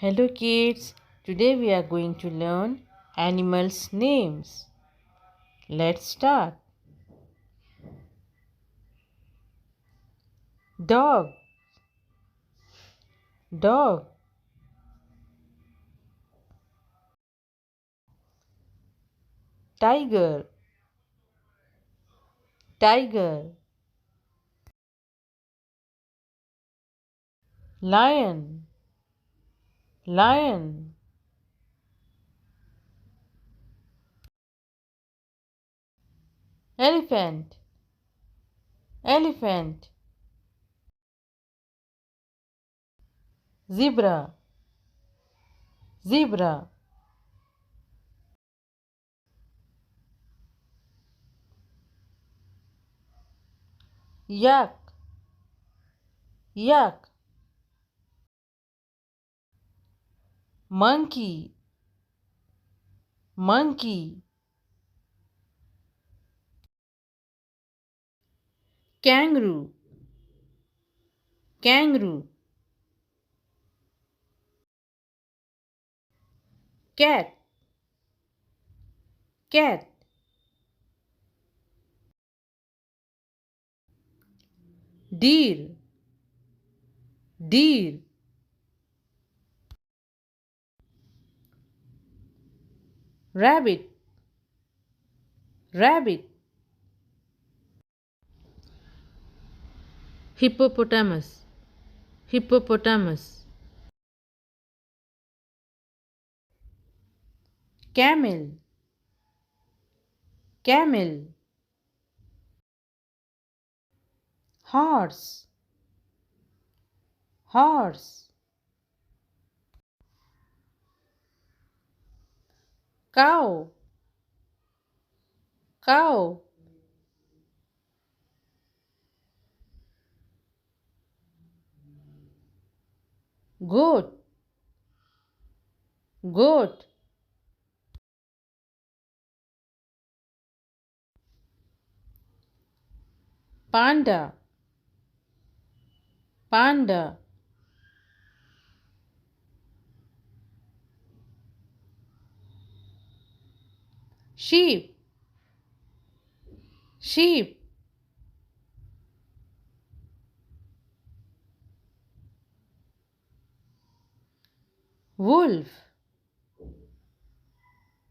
Hello kids, today we are going to learn animals' names. Let's start. Dog, dog. Tiger, tiger. Lion, lion. Elephant, elephant. Zebra, zebra. Yak, yak. Monkey, monkey. Kangaroo, kangaroo. Cat, cat. Deer, deer. Rabbit, rabbit. Hippopotamus, hippopotamus. Camel, camel. Horse, horse. Cow, cow. Goat, goat. Panda, panda. Sheep, sheep. Wolf,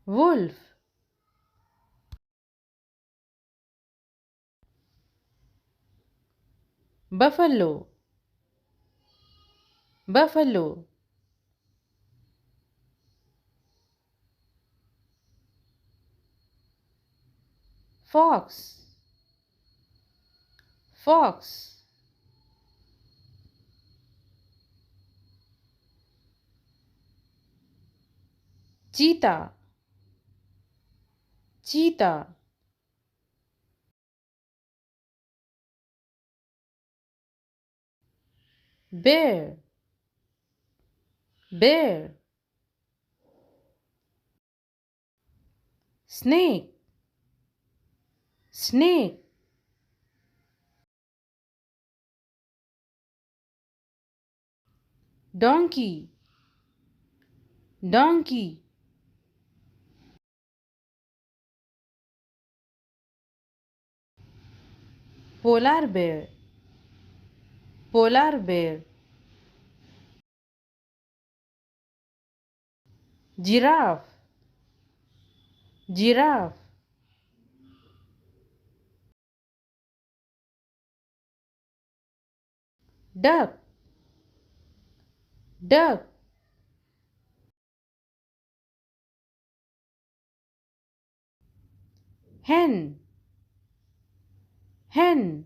wolf. Buffalo, buffalo. Fox, fox. Cheetah, cheetah. Bear, bear. Snake, snake. Donkey, donkey. Polar bear, polar bear. Giraffe, giraffe. Duck, duck. Hen, hen.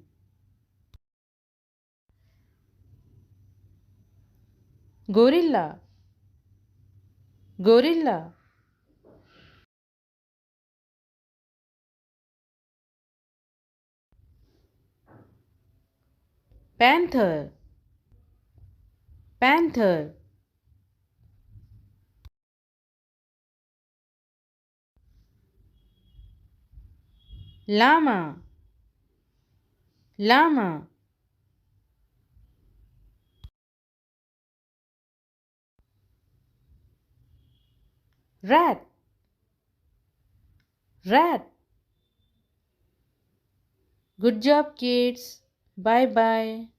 Gorilla, gorilla. Panther, panther. Llama, llama. rat, rat. Good job, kids. Bye bye.